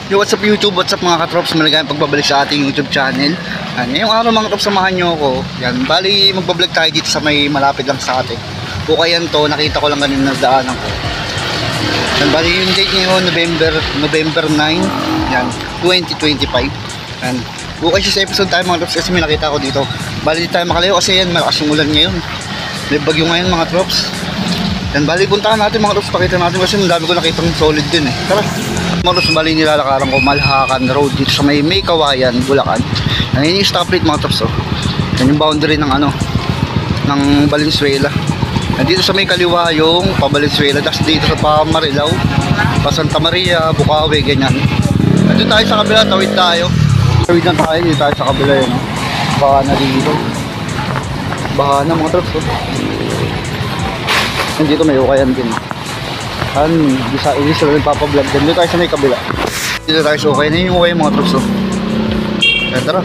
Yo, what's up YouTube, what's up mga katrops, maligayang pagbabalik sa ating YouTube channel. Ngayong araw mga katrops, samahan nyo ako. Yan, bali magbablog tayo dito sa may malapit lang sa atin. Bukayan to, nakita ko lang kanina daanan ko. Yan, bali yung date ngayon, November 9, yan, 2025. Yan, bukay siya sa episode tayo mga katrops kasi may nakita ko dito. Bali di tayo makalayo kasi yan, malakas yung ulan ngayon. May bagyo ngayon mga katrops. Yan, bali puntahan natin mga katrops, pakita natin kasi ang dami ko nakitang solid din eh. Tara! Mga katrops, bali nilalakaran ko Malhakan Road dito sa may Kawayan, Bulacan. Yan yung stoplight mga katrops oh. Yan yung boundary ng ng Valenzuela. Yan dito sa may kaliwa yung pa Valenzuela, tapos dito sa pa Marilao, pa Santa Maria, Bukawi, ganyan. Dito tayo sa kabila, tawid tayo. Tawid na tayo, dito tayo sa kabila yun oh. Baka na dito. Baka na mga katrops oh. Yan dito may ukayan din. Hindi sila nagpapablog din. Dito tayo sa may kabila. Dito tayo sa ukay. Yung ukay mga troops oh. Kaya tara.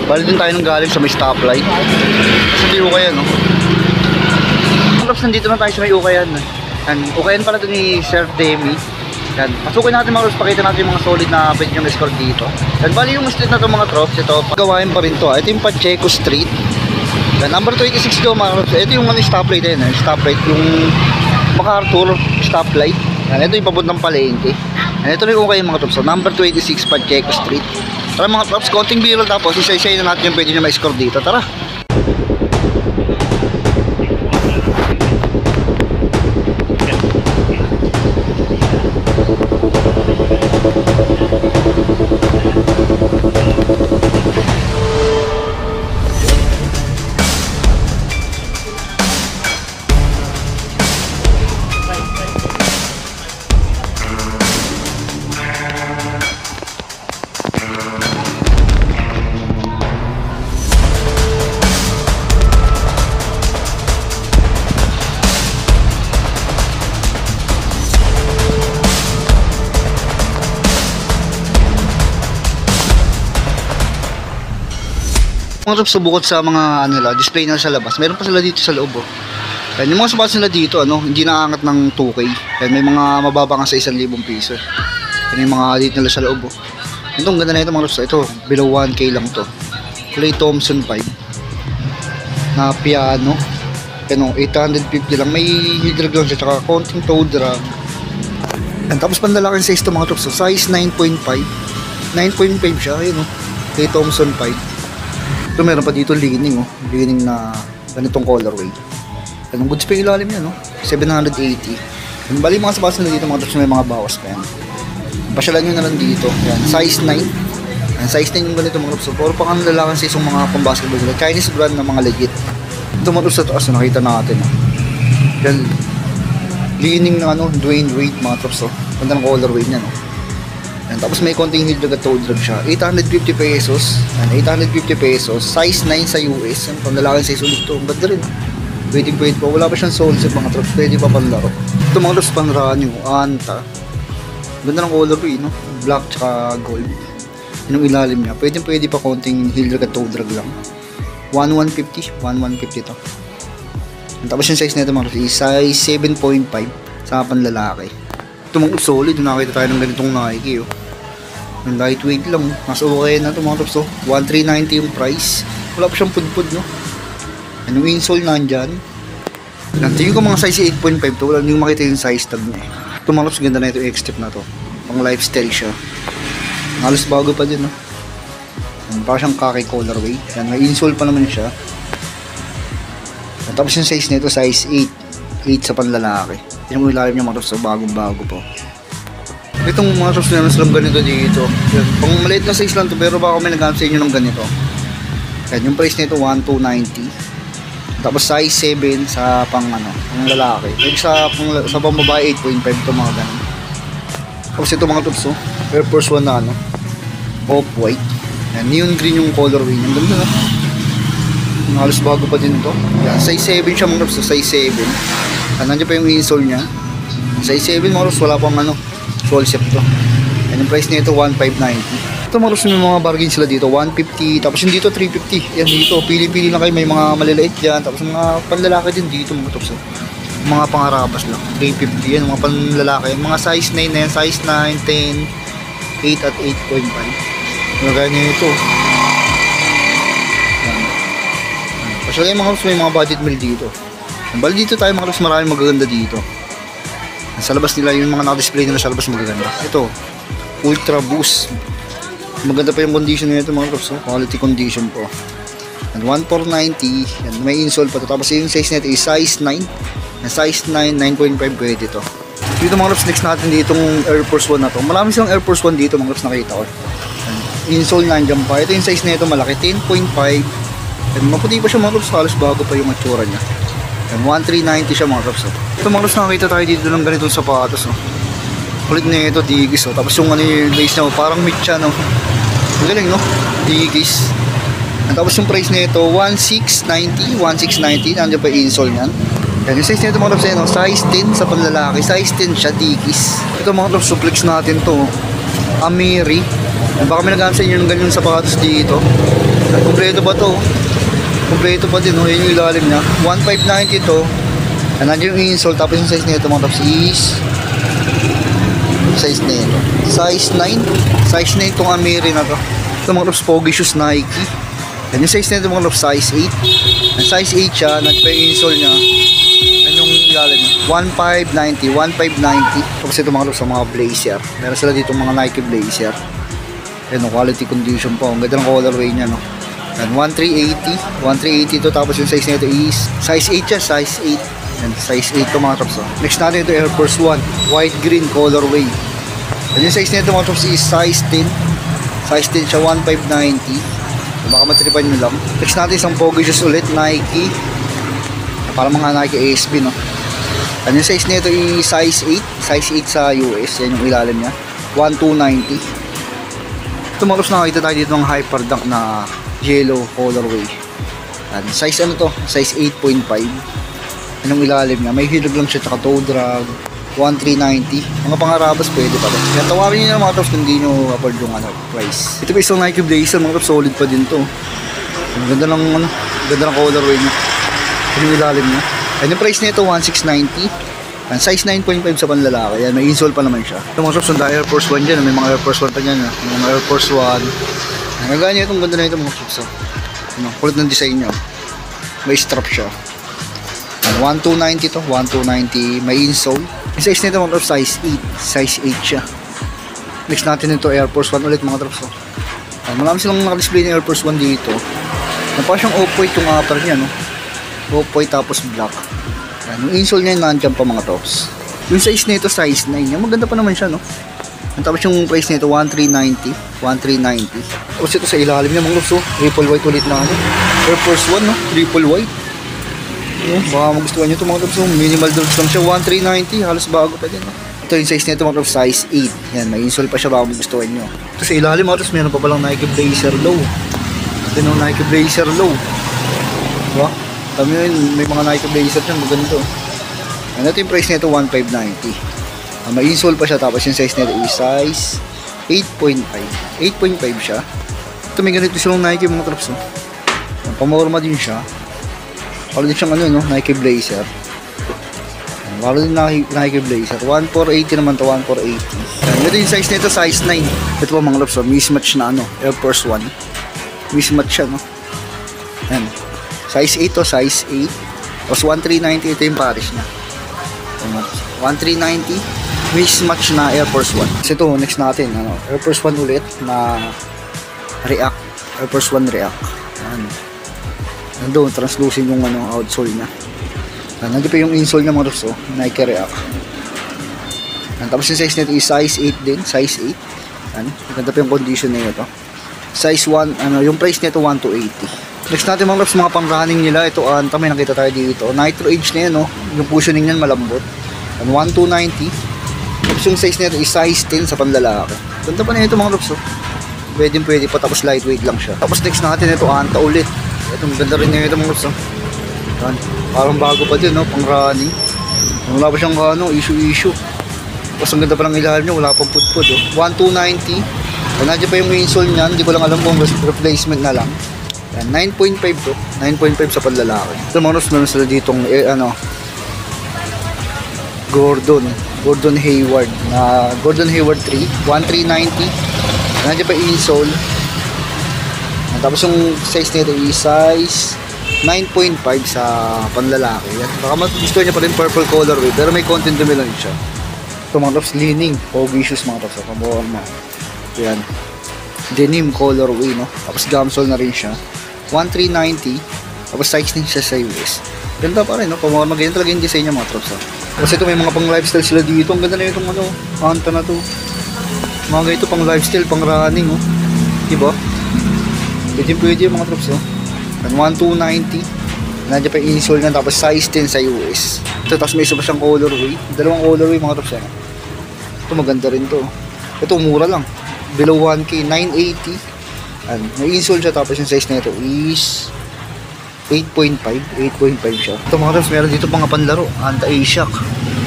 Bali din tayo nang galing sa may stoplight. Kasi di ukayan oh. Mga troops, nandito na tayo sa may ukayan. Ukayan pala ito ni Sir Demi. Yan. Pasukin natin mga troops. Pakita natin yung mga solid na pwede yung escort dito. Yan. Bali yung street na ito mga troops. Ito, pagawain pa rin to. Ito yung Pacheco Street. Yan. Number 26 do mga troops. Ito yung stoplight din. Stoplight yung MacArthur stoplight. Yan, ito yung pabuntang palengke. Yan, ito na yung okay mga trops. So, number 26 Pacheco Street. Tara mga trops, konting biral tapos isa-isa na natin yung pwede nyo ma-score dito. Tara! Mga trops, bukod sa mga display na sa labas, meron pa sila dito sa loob oh. Yan, yung mga sapatos nila dito hindi naaangat ng 2K. Yan, may mga mababa nga sa 1,000 piso. Yan yung mga dito nila sa loob oh. Ito, ang ganda na ito mga trops. Ito, below 1K lang to. Clay Thompson 5 na piano. Yan, 850 lang. May hidrog lang siya, tsaka konting toe drag. Yan, tapos pandalaking size to mga trops. So, size 9.5 siya. Yan oh. Clay Thompson 5. Ito meron pa dito lining oh. Lining na ganitong colorway. Anong goods pa yung ilalim yan 780. Yung bali mga sapatos na dito mga trops, may mga bawas pa yan. Pasyalan nyo na lang dito. Yan, size 9. Yan, size 9 yung ganito mga trops. So, puro pang lalakan sa isang mga pang-basketball nila. Chinese brand na mga legit. Ito mga trops sa taas nakita natin Yan, lining na Dwayne Wade mga trops Ganda ng colorway niya Yan, tapos may konting heel drag at toe drag siya. 850 pesos. Yan, 850 pesos. Size 9 sa US. Yan, panlalaki size ulit ito. Ang ganda rin. Pwede pa. Wala pa siyang soul set mga trops. Pwede pa panlaro. Ito mga trops panraan yung Anta. Ganda ng color no? Black tsaka gold. Yun yung ilalim niya. Pwede pa konting heel drag at toe drag lang. 1150 to. Yan, tapos yung size nito mga trops is size 7.5 sa panlalaki. Ito mga solid, nakita tayo ng ganitong Nike Yung lightweight lang nasa okay na ito mga trops 1,390 yung price. Wala pa siyang pudpud yung insole nandyan. Tingin ko mga size 8.5 to. Wala nyo makita yung size tag niya Ito mga trops, ganda na ito yung X-Step na to. Pang lifestyle siya. Halos bago pa din Parang siyang khaki colorway. Yan, may insole pa naman siya. Tapos yung size nito size 8 sa panlalaki. Yung ilalim niya mga trops, bagong-bago po. Itong mga trops na nasalam ganito dito. Yan, pang maliit na size lang to, pero baka may nag-amp sa inyo ng ganito. Yan, yung price nito 1,290. Tapos size 7 sa pang pang lalaki. Sa pang babae 8.5 to mga ganun. Tapos ito mga trops Air Force 1 na off-white. Yan, neon green yung colorway niya. Ang ganda halos bago pa din to. Yan, size 7 siya mga trops, size 7. Nandiyan pa yung insole niya. Size 7 mga trops, wala pang soul set to. Yan yung price nito 1,590. Ito mga may mga bargain sila dito 150, tapos yung dito 350. Yan dito, pili-pili lang kayo, may mga maliliit dyan. Tapos mga panlalaki din dito mga trops mga pangarabas lang 350 yan, mga panlalaki. Mga size 9 na yan, size 9, 10 8 at 8.5. Magaya nyo ito. Pasyali mga loves, may mga budget meal dito. Bali dito tayo mga loves, maraming magaganda dito. Sa labas nila, yung mga naka-display nila sa labas magaganda. Ito, Ultra Boost. Maganda pa yung condition nito mga loves, quality condition po. And 1,490, and may insole pa to. Tapos yung size nito is size 9. And size 9, 9.5 pwede ito. Dito mga loves, next natin ditong Air Force 1 na to. Marami silang Air Force 1 dito mga loves, nakita ko. And insole nandiyan pa. Ito yung size nito malaki, 10.5. And maputi pa siya mga loves, halos bago pa yung matsura niya. And 1,390 siya mga loves. Ito mga loves, nakakita tayo dito ng ganitong sapatos. Kulit na ito, digis. Tapos yung ano yung lace niya, parang mitya, no? Galing, no? Digis. At tapos yung price nito 1,690, 1,690. Nandiyan pa yung insole niyan. Yan, yung size nito mga loves, no? Size 10 sa panlalaki. Size 10 siya, digis. Ito mga loves, suplex natin to. Amiri. Baka may nagamit sa inyo ng ganyan sapatos dito. At kumpleto ba to? Kumpleto pa din, no? Yan yung ilalim niya. 1,590 to. And nandiyan yung insole. Tapos yung size nito mga loves is size nito. Size 9. Size 9 itong Amiri na to. Ito mga loves, Pogi shoes Nike. Yan yung size nito mga loves, size 8. And size 8 siya, nagpa-insole niya. Yan yung ilalim niya. 1,590, 1,590. Tapos ito mga loves, sa mga blazer. Meron sila dito mga Nike blazer. Yan o, quality condition po. Ang ganda ng colorway niya, no. And 1,380, 1,380 to. Tapos yung size nito is size 8 siya, size 8. And size 8 to mga loves. Next natin ito, Air Force 1. White green colorway. And yung size nito mga loves is size 10. Size 10 siya, 1,590. Baka matripan nyo lang. Next natin isang Pogi shoes ulit, Nike. Para mga Nike ASB, no. And yung size nito is size 8. Size 8 sa US. Yan yung ilalim niya. 1,290. Ito mga loves, nakakita tayo dito ng Hyper Dunk na yellow colorway. And size ano to? Size 8.5. Yan yung ilalim niya. May hilog lang siya, tsaka toe drag. 1,390. Mga pangarabas pwede pa rin. Kaya tawarin nyo na mga loves kung hindi nyo afford yung price. Ito pa isang Nike Blazer mga loves, solid pa din to. Ang ganda ng ganda ng colorway niya. Yung ilalim niya. And yung price nito 1,690. And size 9.5 sa panlalaki. Yan, may insole pa naman siya. Ito mga loves, ang Air Force 1 dyan. May mga Air Force 1 pa dyan. May mga Air Force 1. Nagaganya itong ganda na ito mga loves. Kulit ng design niya. May strap siya. 1,290 to, 1,290. May insole. Yung size nito mga loves, size 8. Size 8 siya. Next natin ito, Air Force 1 ulit mga loves. Marami silang naka-display ng Air Force 1 dito. Napaka siyang off-white yung upper niya, no? Off-white tapos black. Yung insole niya nandiyan pa mga loves. Yung size nito, size 9. Yung maganda pa naman siya, no? Tapos yung price nito, 1,390. 1,390. Tapos ito sa ilalim niya mga loves, triple white ulit na ano. Air Force 1, no? Triple white. Baka magustuhan nyo ito mga loves. Minimal drops lang siya, 1,390. Halos bago pa din. Ito yung size nito mga loves, size 8. Yan, may insole pa siya, baka magustuhan nyo. Ito sa ilalim mga loves, meron pa palang Nike Blazer low. Ito yung Nike Blazer low. Diba? Kami yun, may mga Nike Blazer dyan, maganda. And ito yung price nito, 1,590. May insole pa siya, tapos yung size nito is size 8.5. 8.5 siya. Ito may ganito silang Nike mga loves. Pamorma din siya. Para din siyang ano, no? Nike Blazer. Para din Nike Blazer. 1,480 naman to, 1,480. Ito yung size nito, size 9. Ito po mga loves, mismatch na ano, Air Force 1. Mismatch siya, no? Ayan. Size 8 to, size 8. Tapos 1,390, ito yung Paris niya. 1,390. Mismatch na Air Force 1. So ito, next natin, ano, Air Force 1 ulit na React. Air Force 1 React. Ayan. Nandun, translucent yung ano, outsole niya. Nandun pa yung insole niya mga loves, Nike React. Tapos yung size nito is size 8 din, size 8. Ganda pa yung condition na ito. Size 1, ano, yung price nito 1,280. Next natin mga loves, mga pang running nila. Ito, may nakita tayo dito. Nitro Edge na yan, no? Yung cushioning niyan malambot. 1,290. Tapos yung size nito is size 10 sa panlalaki. Ganda pa na ito mga loves, pwede pa, tapos lightweight lang siya. Tapos next natin ito, Anta ulit. Itong ganda rin niya ito mga loves, parang bago pa din, no? Pang running. Wala pa siyang ano, issue. Tapos ang ganda pa ng ilalim niya, wala pang putput, 1,290. Nandiyan pa yung insole niyan, hindi ko lang alam kung replacement na lang. 9.5 to, 9.5 sa panlalaki. Ito mga loves, meron sila ditong Gordon Hayward na Gordon Hayward 3, 1,390. Nandiyan pa yung insole. Tapos yung size nito is size 9.5 sa panlalaki. Yan. Baka gusto niya pa rin purple colorway, pero may content dumi lang siya. Ito mga tops, leaning, pogi shoes mga tops. Pamorma. Yan. Denim colorway, no? Tapos gamsole na rin siya. 1,390. Tapos size din siya sa US. Ganda pa rin, no? Pamorma, ganyan talaga yung design niya mga tops. Kasi ito may mga pang lifestyle sila dito. Ang ganda na itong ano, Anta na to. Mga ganito pang lifestyle, pang running, oh. Diba? Pwede yung mga drops, oh. 1,290. Nandiyan pa yung insole niya, tapos size 10 sa US. Ito, tapos may isa pa siyang colorway. Dalawang colorway mga drops, ano. Ito maganda rin to. Ito mura lang. Below 1K, 980. Ano, may insole siya, tapos yung size na ito is 8.5 siya. Ito mga drops, meron dito mga panlaro. Anta A-Shock.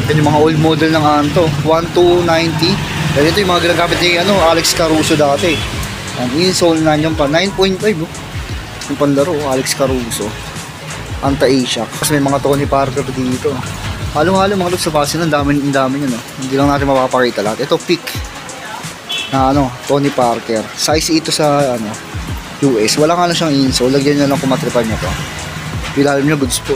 Yan yung mga old model ng Anto. 1,290. Yan ito yung mga ginagamit ni Alex Caruso dati. Ang insole na nyo pa 9.5, oh. Yung panlaro, Alex Caruso. Anta A-Shock. Tapos may mga Tony Parker dito. Halo-halo mga look sa base ng dami nyo, no? Hindi lang natin mapapakita lahat. Ito pick na Tony Parker. Size ito sa US. Wala nga lang siyang insole. Lagyan nyo lang kung matripan nyo to. Ilalim nyo goods po.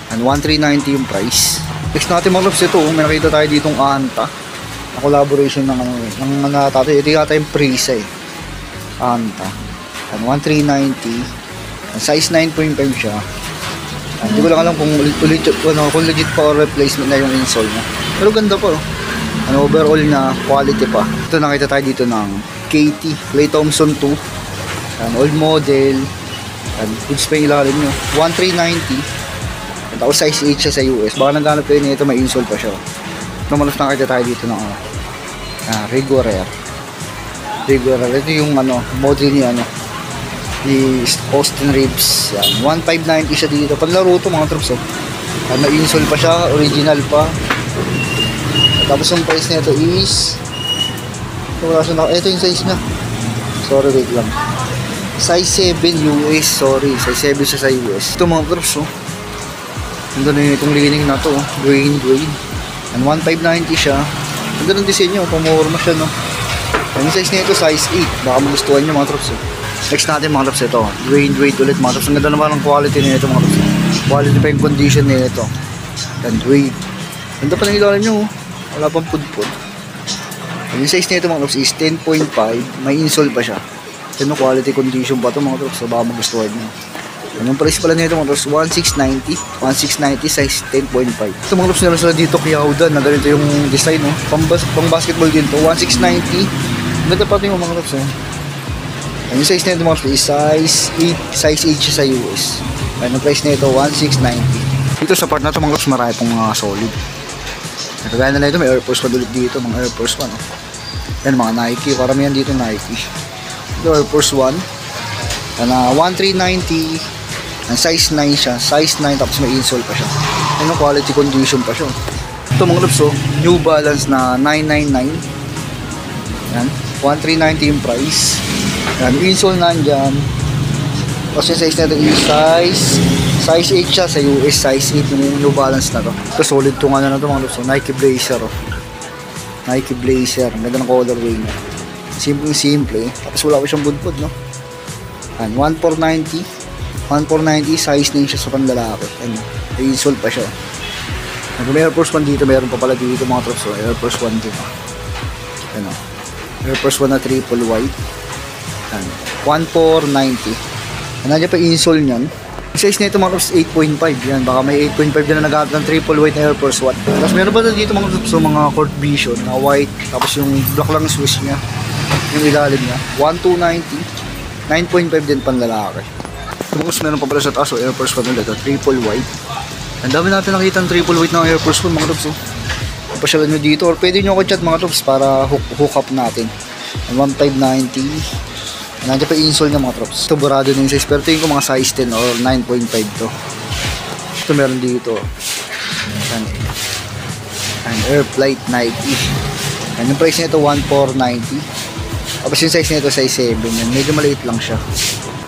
And 1,390 yung price. Next natin mga looks, ito may nakita tayo ditong Anta na collaboration ng ito yata yung Prisa, eh. Anta. And 1,390. Size 9.5 siya. Hindi ko lang alam kung legit pa or replacement na yung insole niya. Pero ganda po. Overall na quality pa. Ito nakita tayo dito ng KT Clay Thompson 2. Old model. Goods pa yung ilalim nyo. 1,390. Tapos size 8 siya sa US. Baka naghanap kayo nito, may insole pa siya. Ito malas nakita tayo dito ng Rigorer. Ito yung model ni ni Austin Reeves. Yan. 1,590 siya dito. Panlaro to mga troops, oh. May insole pa siya, original pa. Tapos yung price nito is ito yung size niya. Sorry, wait lang. Size 7 US, sorry. Size 7 siya sa US. Ito mga troops, oh. Ganda na itong lining na to, oh. Green. And 1,590 siya. Ganda ng disenyo, pamorma siya, no. Yung size nito, size 8. Baka magustuhan nyo mga troops, oh. Next natin mga trops, ito Dwayne Wade ulit mga trops. Ang ganda naman ng quality nito mga trops. Quality pa yung condition nito. And Wade. Ganda pa ng ilalim nyo, wala pang pudpud. Yung size nito mga trops is 10.5. May insole pa siya. Yan quality condition pa ito mga trops. So baka magustuhan nyo. Yung price pala nito mga trops 1,690. 1,690 size 10.5. Ito mga trops nila sila dito Kyaudan na ganito yung design, no? Pang basketball din to 1,690. Ganda pa ito yung mga trops, yung size nito mga is size 8 siya sa US. Yung price nito 1,690. Dito sa part na ito mga lops, marami pong mga solid. Kagaya na ito, may Air Force 1 ulit dito, mga Air Force 1, oh. Yan mga Nike, karamihan dito Nike. Ito Air Force 1. Yan 1,390. Ang size 9 siya, size 9 tapos may insole pa siya. Yan quality condition pa siya. Ito mga lops, New Balance na 999. Yan 1,390 yung price. Yan, insole nandyan. Tapos yung size natin is size 8 siya sa US, size 8 yung New Balance na to. Ito solid to na to mga lops. Nike Blazer, oh. Nike Blazer, ang ganda ng colorway niya. Simple. Tapos wala ko siyang budpud, no. Yan, 1,490. 1,490 size din siya sa panlalaki. Yan, may insole pa siya. May Air Force 1 dito, meron pa pala dito mga trops, oh. Air Force 1 dito. Yan, oh. Air Force 1 na triple white. 1,490. Nandiyan pa insole niyan. Yung size nito mga trops 8.5. Yan, baka may 8.5 din na nag-aap ng triple white na Air Force 1. Tapos meron pa dito mga trops, mga court vision na white. Tapos yung black lang switch niya. Yung ilalim niya 1,290. 9.5 din panlalaki. Tapos meron pa pala sa taas, Air Force 1 ulit, triple white. Ang dami natin nakita ng triple white na Air Force 1 mga trops, pasyalan nyo dito or pwede nyo ako chat mga trops para hook up natin. 1,590. Nandiyan pa insole niya mga trops. Ito burado na yung size, pero tingin ko mga size 10 or 9.5 to. Ito meron dito. An Air Flight Nike. Yung price nito 1,490. Tapos yung size nito size 7. Yan. Medyo maliit lang siya.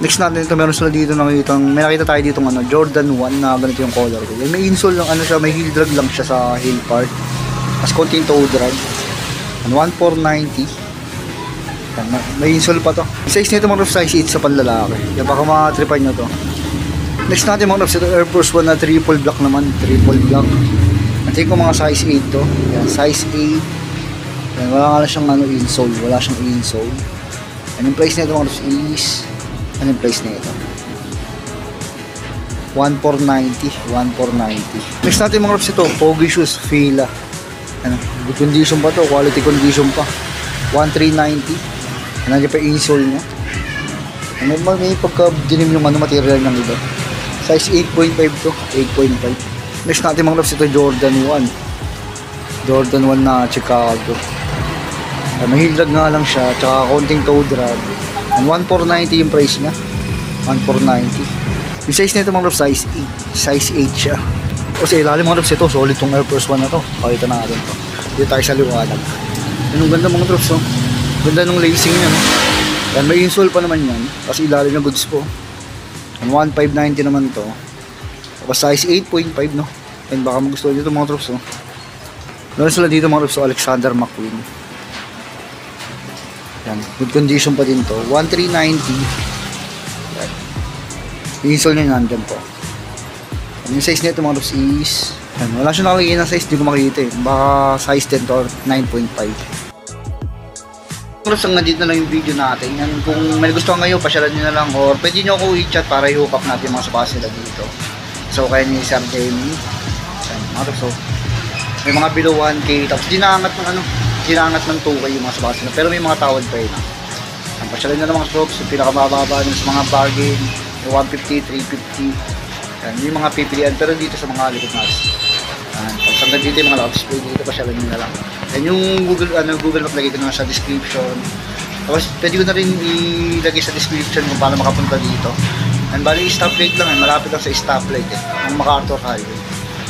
Next natin ito, meron sila dito may nakita tayo dito Jordan 1 na ganito yung color. May insole lang siya, may heel drag lang siya sa heel part. Mas konting toe drag. 1,490. Yan, may insole pa to. Size nito mga Rops, size 8 sa panlalaki. Yan, baka matripan nyo to. Next natin mga Rops, ito Air Force 1 na triple black naman. Triple black. Natin ko mga size 8 to. Yan, size 8. Yan, wala nga lang siyang insole. Wala siyang insole. Yan, yung price nito mga Rops is... Ano yung price nito? 1,490. 1,490. Next natin mga Rops, ito Pogi shoes, Fila. Ano, good condition pa to, quality condition pa. 1,390. Nandiyan pa yung insole niya. May pagka-dinim yung material ng iba. Size 8.5 to, 8.5. Next natin mga Rops, ito Jordan 1. Jordan 1 na Chicago. May heel drag nga lang siya, tsaka konting toe drag. 1,490 yung price niya. 1,490. Yung size nito mga Rops, size 8. Size 8 siya. O sa ilalim mga Rops, ito solid tong Air Force 1 na to. Pakita natin to. Dito tayo sa liwanag. Yan ang ganda mga Rops, oh. Ganda ng lacing niya, no? Yan, may insole pa naman yan. Kasi ilalim na goods po. 1,590 naman to. Tapos size 8.5, no? Yan, baka magustuhan dito mga Rops, oh. Meron sila dito mga Rops, Alexander McQueen. Yan, good condition pa din to. 1,390. Yung insole nyo nandyan po. Yung size nito mga Rops is wala siya nakikita na size, di ko makikita eh. Baka size 10 or 9.5. Rops, hanggang dito na lang yung video natin. Yan, kung may gusto ngayon, pasyalan nyo na lang or pwede nyo ako i-chat para i-hook up natin yung mga sapatos nila dito. So kaya ni Sir Jamie. Yan, mga Rops, so, may mga below 1K tapos dinaangat ng 2K yung mga sapatos nila. Pero may mga tawad pa yun. Yan, pasyalan nyo na mga Rops, yung pinakamababa nyo sa mga bargain. 150, 350. Yan, yung mga pipilian pero dito sa mga likod natin. Tapos hanggang dito yung mga display dito, pasyalan nyo na lang. Yan yung Google Map, lagay ko na sa description. Tapos pwede ko na rin ilagay sa description kung paano makapunta dito. Yan, bali stoplight lang, malapit lang sa stoplight ng MacArthur Highway.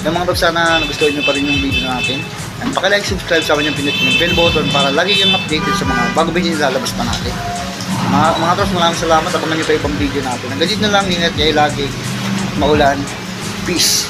Yung mga Rops, sana nagustuhan nyo pa rin yung video natin. Yan, paki-like, subscribe sa akin yung pinutin yung bell button para lagi kang updated sa mga bago ba yung nilalabas pa natin. Mga Rops, maraming salamat. Abangan nyo pa ibang video natin. Hanggang dito na lang. Ingat kayo lagi. Maulan. Peace.